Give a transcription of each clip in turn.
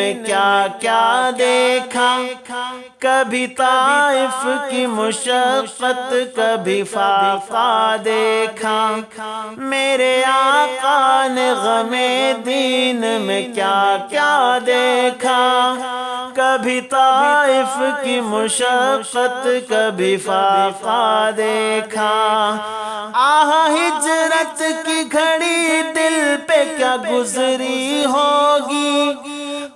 میں کیا کیا دیکھا، کبھی طائف کی مشقت کبھی فاقہ دیکھا، میرے آقا نے غم دین میں کیا کیا دیکھا، کبھی طائف کی مشقت کبھی فاقہ دیکھا، آہ ہجرت کی گھڑی دل پہ کیا گزری ہوگی،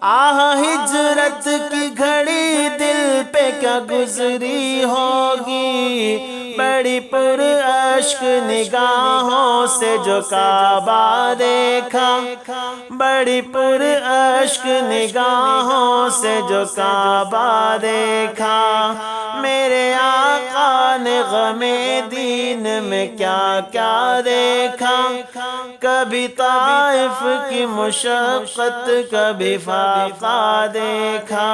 آہ ہجرت کی گھڑی دل پہ کیا گزری ہوگی، بڑی پر اشک نگاہوں سے جو کعبہ دیکھا، بڑی پر اشک نگاہوں سے جو کعبہ دیکھا، میرے آقا نے غم دین میں کیا کیا دیکھا، کبھی طائف کی مشقت کبھی فاقہ دیکھا،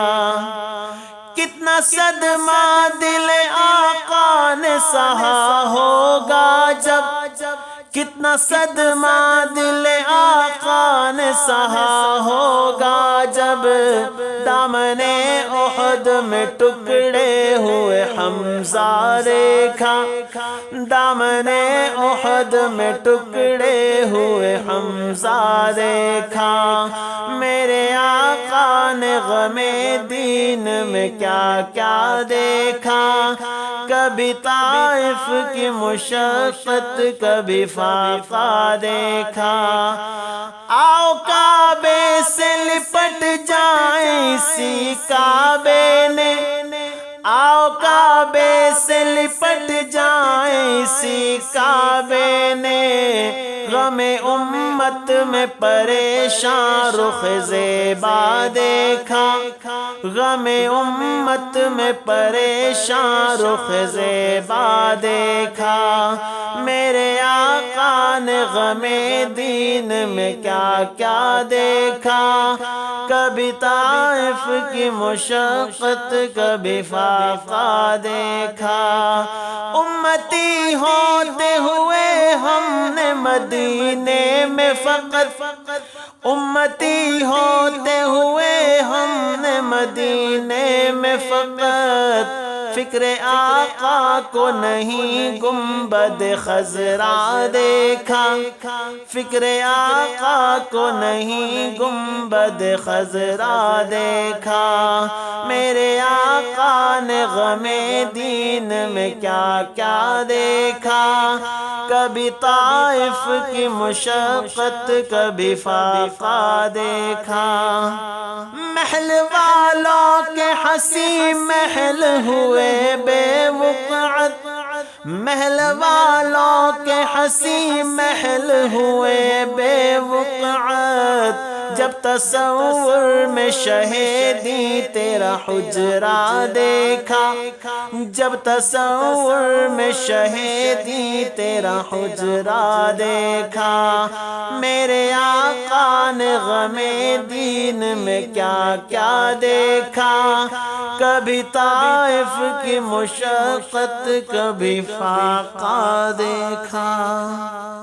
کتنا صدمہ دل آقا نے سہا ہوگا جب، کتنا صدمہ دل آقا نے سہا ہوگا جب، دامن احد میں ٹکڑے ہوئے حمزہ دیکھا، دامن احد میں ٹکڑے ہوئے حمزہ دیکھا، میرے آقا نے غم دین میں کیا کیا دیکھا، کبھی طائف کی مشقت کبھی فاقہ دیکھا، آؤ کعبے سے لپٹ جائیں اسی کعبے نے، آؤ کعبے سے لپٹ جائیں اسی کعبے نے، غم امت میں پریشان رخ زیبا دیکھا، غم امت میں پریشان رخ زیبا دیکھا، میرے آقا نے غم دین میں کیا کیا دیکھا، کبھی طائف کی مشقت کبھی فاقہ دیکھا، امتی ہوتے ہوئے ہم نے مدینے میں فقط، امتی ہوتے ہوئے ہم نے مدینے میں فقط، فکر آقا کو نہیں گنبد خضرا دیکھا، فکر آقا کو نہیں گنبد خضرا دیکھا، میرے آقا نے غم دین میں کیا کیا دیکھا، کبھی طائف کی مشقت کبھی فاقہ دیکھا، محل والوں کے حسین محل ہوئے بے وقعت، محل والوں کے حسین محل ہوئے بے وقعت، جب تصور میں شہیدی تیرا حجرہ دیکھا، جب تصور میں شہیدی تیرا حجرہ دیکھا، میرے آقا نے غم دین میں کیا کیا دیکھا، کبھی طائف کی مشقت کبھی فاقہ دیکھا۔